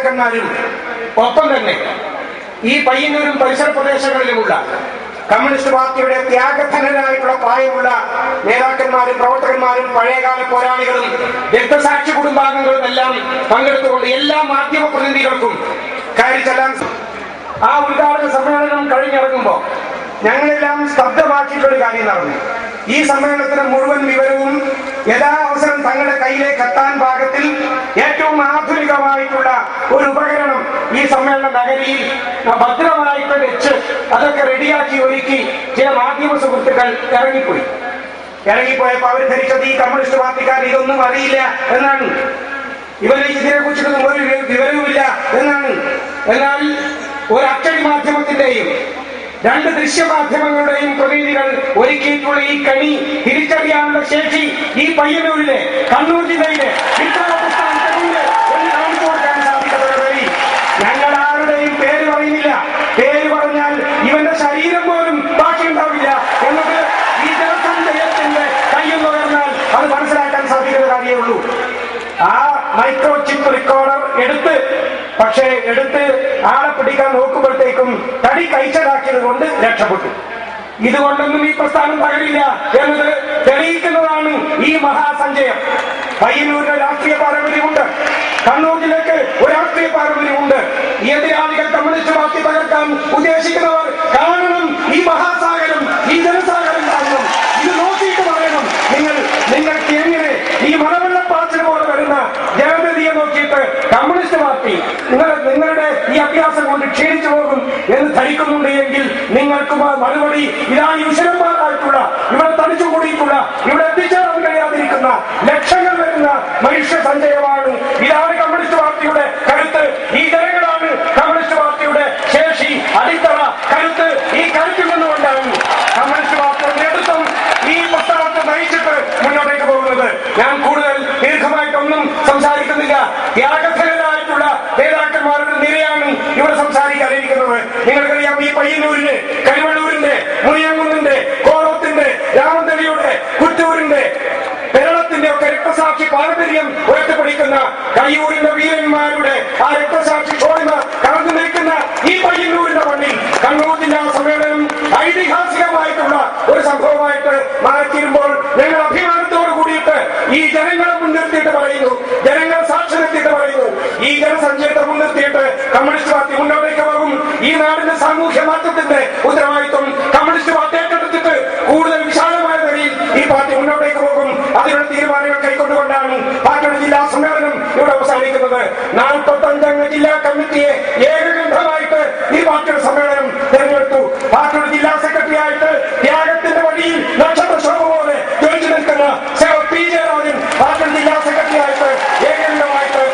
നേതാക്കന്മാരും ഒപ്പം തന്നെ ഈ പയ്യന്നൂരും പരിസര പ്രദേശങ്ങളിലുമുള്ള കമ്മ്യൂണിസ്റ്റ് പാർട്ടിയുടെ ത്യാഗധനരായിട്ടുള്ള പ്രായമുള്ള നേതാക്കന്മാരും പ്രവർത്തകന്മാരും പഴയകാല പോരാളികളും രക്തസാക്ഷി കുടുംബാംഗങ്ങളും എല്ലാം പങ്കെടുത്തുകൊണ്ട് എല്ലാ മാധ്യമ പ്രതിനിധികൾക്കും കയറി ചെല്ലാൻ ആ ഉദ്ഘാടന സമ്മേളനം കഴിഞ്ഞിറങ്ങുമ്പോൾ ഞങ്ങളെല്ലാം സ്തബ്ധമാക്കിയിട്ടൊരു കാര്യം നടന്നു. ഈ സമ്മേളനത്തിന് മുഴുവൻ വിവരവും യഥാവസരം തങ്ങളുടെ കയ്യിലേക്ക് എത്താൻ പാകത്തിൽ ഏറ്റവും ആധുനികമായിട്ടുള്ള ഒരു ഉപകരണം ഈ സമ്മേളന നഗരിയിൽ ഭദ്രമായിട്ട് വെച്ച് അതൊക്കെ റെഡിയാക്കി ഒരുക്കി ചില മാധ്യമ സുഹൃത്തുക്കൾ ഇറങ്ങിപ്പോയപ്പോ അവർ ധരിച്ചത് ഈ കമ്മ്യൂണിസ്റ്റ് പാർട്ടിക്കാർ ഇതൊന്നും അറിയില്ല എന്നാണ്, ഇവരെ ഇതിനെ കുറിച്ചിട്ടൊന്നും ഒരു വിവരവുമില്ല എന്നാണ്. എന്നാൽ ഒരു അച്ചടി മാധ്യമത്തിന്റെയും രണ്ട് ദൃശ്യമാധ്യമങ്ങളുടെയും പ്രതിനിധികൾ ഒരുക്കിയിട്ടുള്ള ഈ കണി തിരിച്ചറിയാനുള്ള ശേഷി ഈ പയ്യന്നൂരിലെ കണ്ണൂർ ജില്ലയിലെ കാണിച്ചു കൊടുക്കാൻ സാധിക്കുന്നത് വഴി ഞങ്ങൾ ആരുടെയും പേര് പറയുന്നില്ല. പേര് പറഞ്ഞാൽ ഇവന്റെ ശരീരം പോലും ബാക്കിയുണ്ടാവില്ല എന്നത് ഈ ജനസഞ്ചയത്തിന്റെ കയ്യെന്ന് പറഞ്ഞാൽ അത് മനസ്സിലാക്കാൻ സാധിക്കുന്ന കാര്യമേ ഉള്ളൂ. ആ മൈക്രോ ചിപ്പ് റെക്കോർഡർ എടുത്ത് ആളെ പിടിക്കാൻ നോക്കുമ്പോഴത്തേക്കും തടി കൈച്ചലാക്കിയത് കൊണ്ട് രക്ഷപ്പെട്ടു. ഇതുകൊണ്ടൊന്നും ഈ പ്രസ്ഥാനം തകരില്ല എന്നത് തെളിയിക്കുന്നതാണ് ഈ മഹാസഞ്ചയം. പയ്യന്നൂരിന് രാഷ്ട്രീയ പാരമ്പര്യമുണ്ട്, കണ്ണൂർ ജില്ലയ്ക്ക് ഒരു രാഷ്ട്രീയ പാരമ്പര്യമുണ്ട്. ഈ എതിരാളികൾ കമ്മ്യൂണിസ്റ്റ് പാർട്ടി തകർക്കാൻ ഉദ്ദേശിക്കുന്നവർ കാണണം ഈ മഹാസാഗരം, ഈ ജനസാഗരം കാണണം. ഇത് നോക്കിയിട്ട് പറയണം നിങ്ങൾക്ക് എങ്ങനെ ഈ മലവെള്ളപ്പാച്ചിന് പോലെ വരുന്ന ജനതയെ നോക്കിയിട്ട് കമ്മ്യൂണിസ്റ്റ് പാർട്ടി നിങ്ങളുടെ ഈ അഭ്യാസം കൊണ്ട് ക്ഷീണിച്ചു പോകും എന്ന് ധരിക്കുന്നുണ്ട് എങ്കിൽ നിങ്ങൾക്ക് മറുപടി ഇതാണ്. ഈ വിശലന്മാരായിട്ടുള്ള ഇവിടെ തടിച്ചുകൂടിയിട്ടുള്ള ഇവിടെ എത്തിച്ചേരാൻ കഴിയാതിരിക്കുന്ന ലക്ഷങ്ങൾ വരുന്ന മനുഷ്യ സഞ്ചയമാണ്. ഇതാണ് കമ്മ്യൂണിസ്റ്റ് പാർട്ടിയുടെ കരുത്ത്. ഈ ജനങ്ങളാണ് കമ്മ്യൂണിസ്റ്റ് പാർട്ടിയുടെ ശേഷി, അടിത്തറ, കരുത്ത്. ഈ കരുത്തിൽ നിന്നുകൊണ്ടാണ് കമ്മ്യൂണിസ്റ്റ് പാർട്ടിയുടെ നേതൃത്വം ഈ പ്രസ്ഥാനത്തെ നയിച്ചിട്ട് മുന്നോട്ടേക്ക് പോകുന്നത്. ഞാൻ കൂടുതൽ ദീർഘമായിട്ടൊന്നും സംസാരിക്കുന്നില്ല. ത്യാഗധനരായിട്ടുള്ള നേതാക്കന്മാരുടെ നിരയാണ് ഇവിടെ സംസാരിക്കാനിരിക്കുന്നത്. നിങ്ങൾക്കറിയാം, ഈ പയ്യന്നൂരിന്റെ, കരിവള്ളൂരിന്റെ, മുനിയങ്കുന്നിന്റെ, കോറത്തിന്റെ, രാമന്തലിയുടെ, കുറ്റൂരിന്റെ, കേരളത്തിന്റെ ഒക്കെ രക്തസാക്ഷി പാരമ്പര്യം ഉയർത്തിപ്പിടിക്കുന്ന കയ്യൂരിന്റെ വീരന്മാരുടെ ആ രക്തസാക്ഷി ഷോളിമ കടന്നു നിൽക്കുന്ന ഈ പയ്യന്നൂരിന്റെ മണ്ണിൽ കണ്ണൂർ ജില്ലാ സമ്മേളനം ഐതിഹാസികമായിട്ടുള്ള ഒരു സംഭവമായിട്ട് മാറ്റിയിരുമ്പോൾ ഞങ്ങൾ അഭിമാനത്തോട് കൂടിയിട്ട് ഈ ജനങ്ങളെ മുൻനിർത്തിയിട്ട് പറയുന്നു, ജനങ്ങൾ സാക്ഷി നിർത്തിയിട്ട് പറയുന്നു, ഈ ജനസഞ്ചയത്തെ മുൻനിർത്തിയിട്ട് കമ്മ്യൂണിസ്റ്റ് പാർട്ടി മുന്നോട്ടേക്ക് പോകും. ഈ നാടിന്റെ സാമൂഹ്യ മാറ്റത്തിന്റെ ഉത്തരവാദിത്വം കമ്മ്യൂണിസ്റ്റ് പാർട്ടി ഏറ്റെടുത്തിട്ട് കൂടുതൽ വിശാലമായ നിലയിൽ ഈ പാർട്ടി മുന്നോട്ടേക്ക് പോകും. അതിനുള്ള തീരുമാനങ്ങൾ കൈക്കൊണ്ടുകൊണ്ടാണ് പാർട്ടിയുടെ ജില്ലാ സമ്മേളനം ഇവിടെ അവസാനിക്കുന്നത്. 45 അംഗ ജില്ലാ കമ്മിറ്റിയെ ഏകകണ്ഠമായിട്ട് ഈ പാർട്ടിയുടെ സമ്മേളനം തെരഞ്ഞെടുത്തു. പാർട്ടിയുടെ ജില്ലാ സെക്രട്ടറി ആയിട്ട് ത്യാഗത്തിന്റെ വഴിയിൽ നക്ഷത്ര ശോഭ പോലെ ജ്വലിച്ചു നിൽക്കുന്ന പി ജയരാജൻ പാർട്ടിയുടെ ജില്ലാ സെക്രട്ടറി ആയിട്ട് ഏകകണ്ഠമായിട്ട്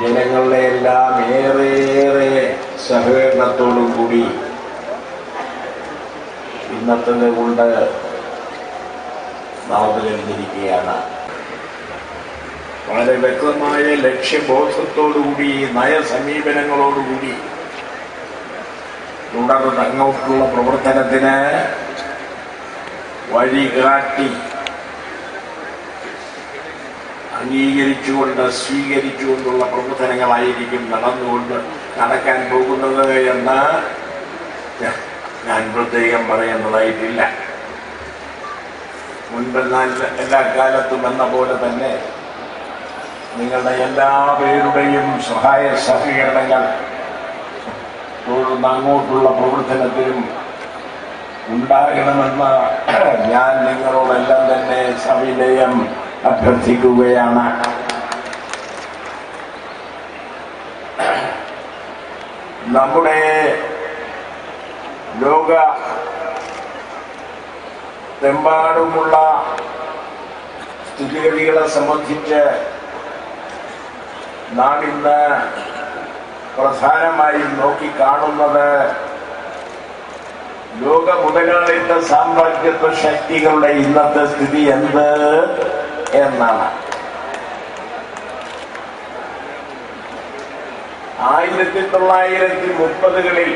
ജനങ്ങളുടെ എല്ലാം ഏറെ സഹകരണത്തോടും കൂടി ഇന്നത്തെ കൊണ്ട് നടന്നുകഴിഞ്ഞിരിക്കുകയാണ്. വളരെ വ്യക്തമായ ലക്ഷ്യബോധത്തോടുകൂടി, നയസമീപനങ്ങളോടുകൂടി തുടർന്ന് അങ്ങോട്ടുള്ള പ്രവർത്തനത്തിന് വഴികാട്ടി അംഗീകരിച്ചുകൊണ്ട് സ്വീകരിച്ചുകൊണ്ടുള്ള പ്രവർത്തനങ്ങളായിരിക്കും നടക്കാൻ പോകുന്നത് എന്ന് ഞാൻ പ്രത്യേകം പറയേണ്ടതായിട്ടില്ല. മുൻപെന്നാൽ എല്ലാ കാലത്തും എന്ന പോലെ തന്നെ നിങ്ങളുടെ എല്ലാ പേരുടെയും സഹായ സഹകരണങ്ങൾ തുടർന്ന് അങ്ങോട്ടുള്ള പ്രവർത്തനത്തിലും ഉണ്ടാകണമെന്ന് ഞാൻ നിങ്ങളോടെല്ലാം തന്നെ സവിനയം അഭ്യർത്ഥിക്കുകയാണ്. നമ്മുടെ ലോകത്തെമ്പാടുമുള്ള സ്ഥിതിഗതികളെ സംബന്ധിച്ച് നാം ഇന്ന് പ്രധാനമായും നോക്കിക്കാണുന്നത് ലോക മുതലാളിത്ത സാമ്രാജ്യത്വ ശക്തികളുടെ ഇന്നത്തെ സ്ഥിതി എന്ത് എന്നാണ്. 1930കളിൽ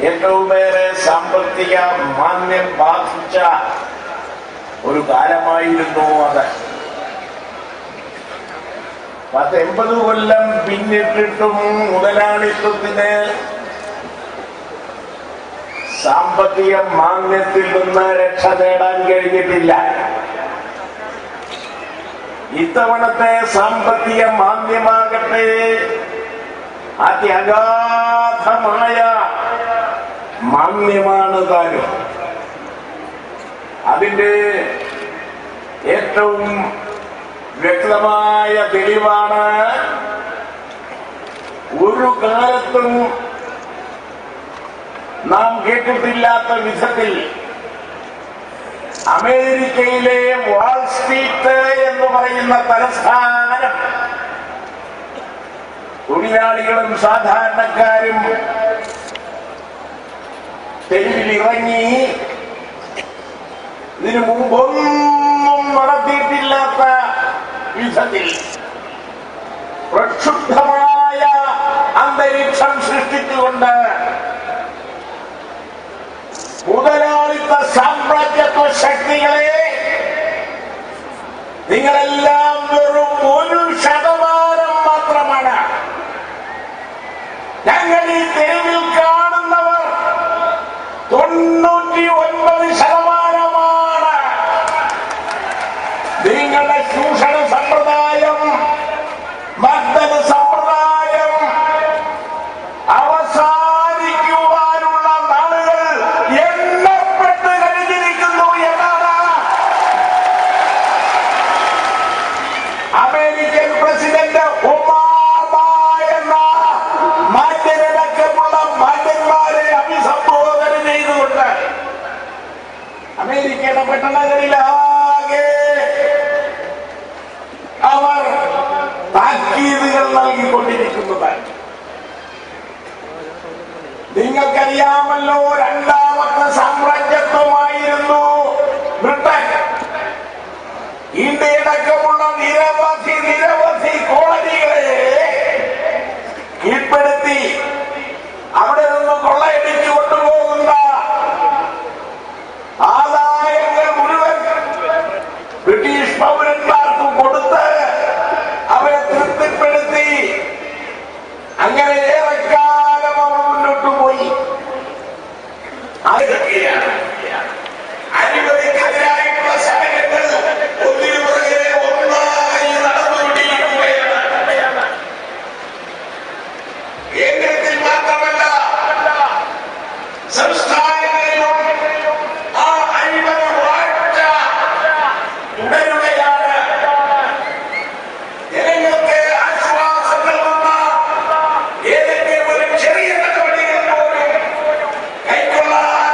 ഏറ്റവുമേറെ സാമ്പത്തിക മാന്ദ്യം ബാധിച്ച ഒരു കാലമായിരുന്നു അത്. 80 കൊല്ലം പിന്നിട്ടിട്ടും മുതലാളിത്തത്തിന് സാമ്പത്തിക മാന്ദ്യത്തിൽ നിന്ന് രക്ഷ നേടാൻ കഴിഞ്ഞിട്ടില്ല. ഇത്തവണത്തെ സാമ്പത്തിക മാന്ദ്യമാകട്ടെ അത്യഗാധമായ മാന്ദ്യമാണ് താനും. അതിന്റെ ഏറ്റവും വ്യക്തമായ തെളിവാണ് ഒരു കാലത്തും നാം കേട്ടിട്ടില്ലാത്ത വിധത്തിൽ അമേരിക്കയിലെ വാൾ സ്ട്രീറ്റ് എന്ന് പറയുന്ന തലസ്ഥാനം തൊഴിലാളികളും സാധാരണക്കാരും തെരുവിലിറങ്ങി ഇതിനു മുമ്പൊന്നും നടത്തിയിട്ടില്ലാത്ത വിധത്തിൽ പ്രക്ഷുബ്ധമായ അന്തരീക്ഷം സൃഷ്ടിച്ചുകൊണ്ട് മുതലാളിത്ത സാമ്രാജ്യത്വ ശക്തികളെ നിങ്ങളെല്ലാം വെറും 1% മാത്രമാണ്. ഞങ്ങൾ ഈ തെരുവിൽ കാണുന്നവർ 99% നിങ്ങളുടെ ചൂഷണ സമ്പ്രദായം, മർദ്ദന സമ്പ്രദായം അവസാനിക്കുവാനുള്ള നാളുകൾ എണ്ണപ്പെട്ട് കഴിഞ്ഞിരിക്കുന്നു എന്നാണ് അമേരിക്കൻ പ്രസിഡന്റ് ഒബാമ എന്ന മാന്യരടക്കമുള്ള മാന്യന്മാരെ അഭിസംബോധന ചെയ്തുകൊണ്ട് അമേരിക്കയുടെ പട്ടണങ്ങളിലാകെ അവർ താക്കീതുകൾ നൽകിക്കൊണ്ടിരിക്കുന്നതാണ്. നിങ്ങൾക്കറിയാമല്ലോ, രണ്ടാമത്തെ സാമ്രാജ്യത്വമായിരുന്നു ബ്രിട്ടൻ. ഇന്ത്യയടക്കമുള്ള നിരവധി കോളനികളെ കീഴ്പ്പെടുത്തി അവിടെ നിന്ന് കൊള്ളയടിച്ചു കൊണ്ടുപോകുന്ന ആദായങ്ങൾ മുഴുവൻ ബ്രിട്ടീഷ് പൗരന്മാർക്ക് കൊടുത്ത് അവരെ തൃപ്തിപ്പെടുത്തി അങ്ങനെ ഏറെക്കാലം അവർ മുന്നോട്ട് പോയി. അഴിമതിക്കെതിരായിട്ടുള്ള സമരങ്ങൾ ഒന്നിനു പുറകെ ഒന്നായി നടന്നുകൊണ്ടിരിക്കുകയാണ്. കേന്ദ്രത്തിൽ മാത്രമല്ല സംസ്ഥാനങ്ങളിലും ആ അഴിമതി വാഴ്ച തുടരുകയാണ്. ജനങ്ങൾക്ക് ആശ്വാസം നൽകുന്ന ഏതെങ്കിലും ഒരു ചെറിയ നടപടികൾ പോലും കൈക്കൊള്ളാൻ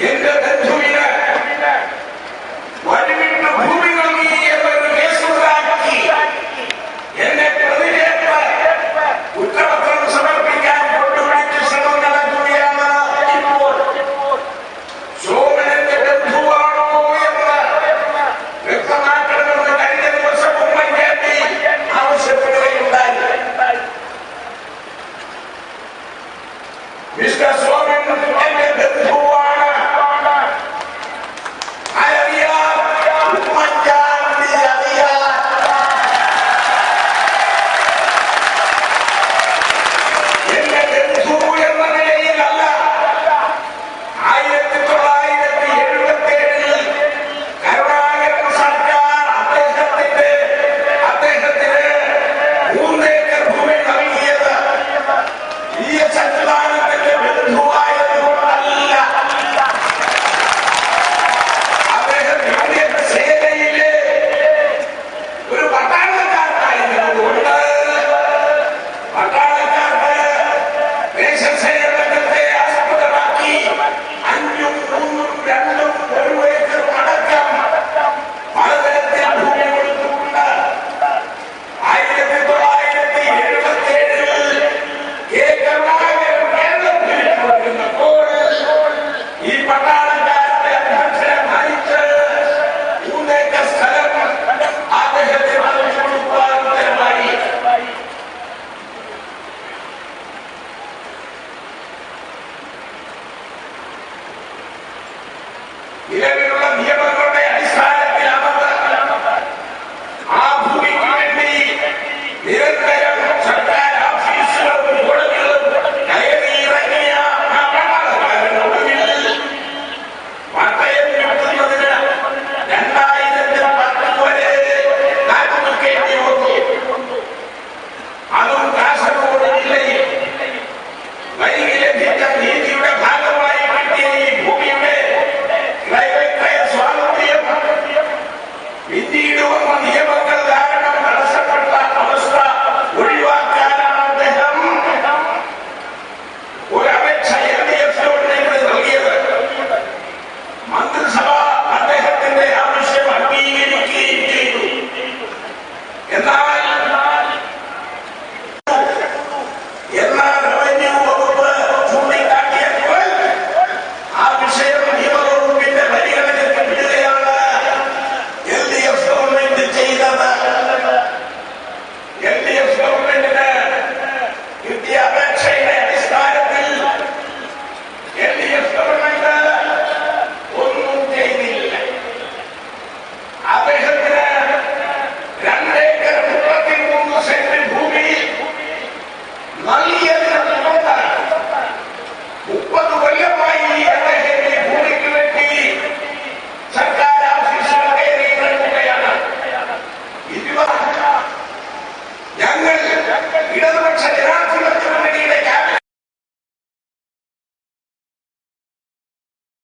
എന്റെ ബന്ധുവിന് വഴിവിട്ട് ഭൂമി നൽകി എന്നൊരു കേസുണ്ടാക്കി എന്നെ പ്രതിയേറ്റ് കുറ്റപത്രം സമർപ്പിക്കാൻ കൊണ്ടുപിടിച്ച് ശ്രമം നടക്കുകയാണ്. ഇപ്പോൾ ശോഭനന്റെ ബന്ധുവാണോ എന്ന് വ്യക്തമാക്കണമെന്ന് കഴിഞ്ഞ ദിവസം ഉമ്മൻചാണ്ടി ആവശ്യപ്പെടുകയുണ്ടായി. മിസ്റ്റർ ശോഭൻ എന്റെ ബന്ധുവാണ്. അറിയാം, ഉമ്മൻചാണ്ടി അറിയാം. എന്റെ ബന്ധു എന്ന നിലയിലല്ല. 1977 കരുണാകരൻ സർക്കാർ അദ്ദേഹത്തിന് 3 ഏക്കർ ഭൂമി നൽകിയത് ഈ സച്ചിദാനന്ദന്റെ ബന്ധുവായതുകൊണ്ടല്ല. അദ്ദേഹം ഇന്ത്യൻ സേനയിലെ ഒരു പട്ടാളക്കാരനായതുകൊണ്ട് പട്ടാളക്കാർക്ക് ദേശസേവനത്തെ ആസ്പദമാക്കി 5 3 2 1 ഏക്കർ അടക്കം പലതരത്തിൽ ഭൂമി കൊടുത്തുകൊണ്ട് 1977 കരുണാകരൻ കേരളത്തിൽ വരുന്നപ്പോൾ ഈ പട്ടാളക്കാരുടെ അധ്യക്ഷനെ നയിച്ച് 3 ഏക്കർ സ്ഥലം അദ്ദേഹത്തിന് കൊടുക്കുവാൻ ഉത്തരവായി. നിലവിൽ